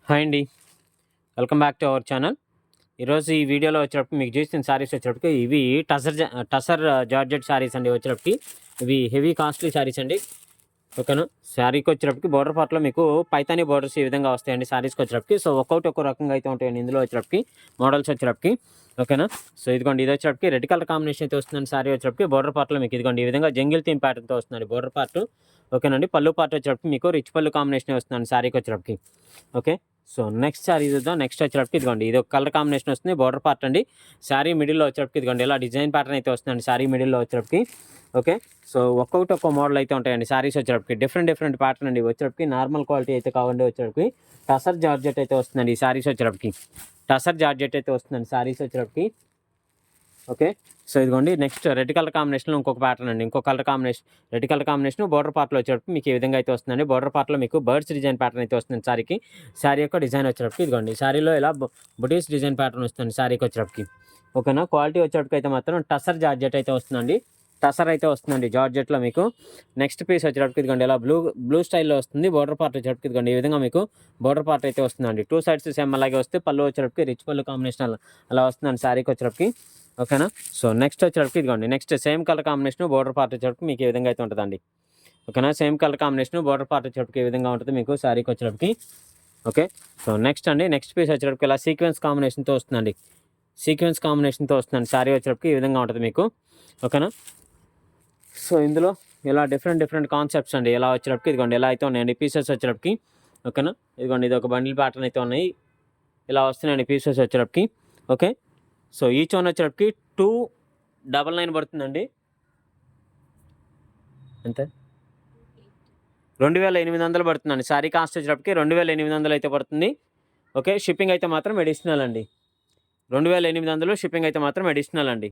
Hi అండి. Welcome back to our channel. ఈరోజు ఈ వీడియోలో వచ్చేటప్పటికి మీకు చూసిన శారీస్ వచ్చేటప్పటికి ఇవి టసర్ జార్జెట్ శారీస్ అండి. వచ్చేటప్పటికి ఇవి హెవీ కాస్ట్లీ శారీస్ అండి. ఓకేనా. శారీకి వచ్చేటప్పటికి బోర్డర్ పార్ట్లో మీకు పైతానీ బోర్డర్స్ ఈ విధంగా వస్తాయండి శారీస్కి వచ్చేటప్పటికి. సో ఒక్కో రకంగా అయితే ఉంటాయండి ఇందులో వచ్చేటప్పటికి మోడల్స్ వచ్చేటప్పటికి. ఓకేనా. సో ఇదిగోండి, ఇది వచ్చేటప్పటికి రెడ్ కలర్ కాంబినేషన్ అయితే వస్తుందండి. శారీ వచ్చేటప్పటికి బోర్డర్ పార్ట్లో మీకు ఇదిగోండి ఈ విధంగా జంగిల్ థీమ్ ప్యాటర్న్తో వస్తుందండి బోర్డర్ పార్ట్. ఓకేనండి. పళ్ళు పార్ట్ వచ్చేటప్పటికి మీకు రిచ్ పళ్ళు కాంబినేషన్ వస్తుందండి శారీకి వచ్చేటప్పటికి. ఓకే. సో నెక్స్ట్ శారీ చూద్దాం. నెక్స్ట్ వచ్చేటప్పటికి ఇదిగోండి, ఇది ఒక కలర్ కాంబినేషన్ వస్తుంది, బోర్డర్ పార్ట్ అండి. శారీ మిడిల్లో వచ్చేటప్పటికి ఇదిగోండి ఇలా డిజైన్ ప్యాటర్న్ అయితే వస్తుందండి శారీ మిడిల్లో వచ్చేటప్పటికి. ఓకే. సో ఒక్కో మోడల్ అయితే ఉంటాయండి శారీస్ వచ్చేటప్పటికి. డిఫరెంట్ ప్యాటర్న్ అండి వచ్చేటప్పటికి. నార్మల్ క్వాలిటీ అయితే కావండి వచ్చేటప్పటికి. టసర్ జార్జెట్ అయితే వస్తుందండి ఈ శారీస్ వచ్చేటప్పటికి. టసర్ జార్జెట్ అయితే వస్తుందండి శారీస్ వచ్చేటప్పటికి. ఓకే. సో ఇదిగోండి, నెక్స్ట్ రెడ్ కలర్ కాంబినేషన్లో ఇంకొక ప్యాటర్న్ అండి. ఇంకో colour combination, red colour combination border పార్ట్లో వచ్చేటప్పుడు మీకు ఈ విధంగా అయితే వస్తుందండి. బోర్డర్ పార్ట్లో మీకు బర్డ్స్ డిజైన్ ప్యాటర్న్ అయితే వస్తుంది శారీకి. శారీ యొక్క డిజైన్ వచ్చేటప్పటికి ఇదిగోండి, శారీలో ఇలా బుటీస్ డిజైన్ ప్యాటర్న్ వస్తుంది శారీకి వచ్చేటప్పటికి. ఓకేనా. క్వాలిటీ వచ్చేటప్పటికి అయితే మాత్రం టసర్ జార్జెట్ అయితే వస్తుందండి. టసర్ అయితే వస్తుందండి జార్జెట్లో మీకు. నెక్స్ట్ పీస్ వచ్చేటప్పటికి ఇదిగోండి ఇలా బ్లూ స్టైల్లో వస్తుంది. బోర్డర్ పార్ట్ వచ్చేటప్పటికి ఇదిగోండి ఈ విధంగా మీకు బోర్డర్ పార్ట్ అయితే వస్తుందండి. టూ సైడ్స్ సేమ్ అలాగే వస్తే పళ్ళు వచ్చేటప్పటికి రిచ్ పళ్ళు కాంబినేషన్ అలా వస్తుందండి శారీకి వచ్చేటప్పటికి. ఓకేనా. సో నెక్స్ట్ వచ్చేటప్పటికి ఇదిగోండి, next same colour combination border part వచ్చేటప్పటికి మీకు ఈ విధంగా అయితే ఉంటుందండి. ఓకేనా. Same colour combination border part వచ్చేటప్పటికి ఈ విధంగా ఉంటుంది మీకు శారీకి వచ్చేటప్పటికి. ఓకే. సో నెక్స్ట్ అండి, నెక్స్ట్ పీస్ వచ్చేటప్పటికి ఇలా సీక్వెన్స్ కాంబినేషన్తో వస్తుందండి. సీక్వెన్స్ కాంబినేషన్తో వస్తుందండి శారీ వచ్చేటప్పటికి ఈ విధంగా ఉంటుంది మీకు. ఓకేనా. సో ఇందులో ఇలా డిఫరెంట్ కాన్సెప్ట్స్ అండి. ఇలా వచ్చేటప్పటికి ఇదిగోండి ఇలా అయితే ఉన్నాయండి పీసెస్ వచ్చేటప్పటికి. ఓకేనా. ఇదిగోండి, ఇది ఒక బండిల్ ప్యాటర్న్ అయితే ఉన్నాయి. ఇలా వస్తున్నాయండి పీసెస్ వచ్చేటప్పటికి. ఓకే. సో ఈచ్ వన్ వచ్చేటప్పటికి 299 పడుతుందండి. ఎంత? 2800 పడుతుందండి. శారీ కాస్ట్ వచ్చేటప్పటికి 2800 అయితే పడుతుంది. ఓకే. షిప్పింగ్ అయితే మాత్రం అడిషనల్ అండి. 2800 షిప్పింగ్ అయితే మాత్రం అడిషనల్ అండి.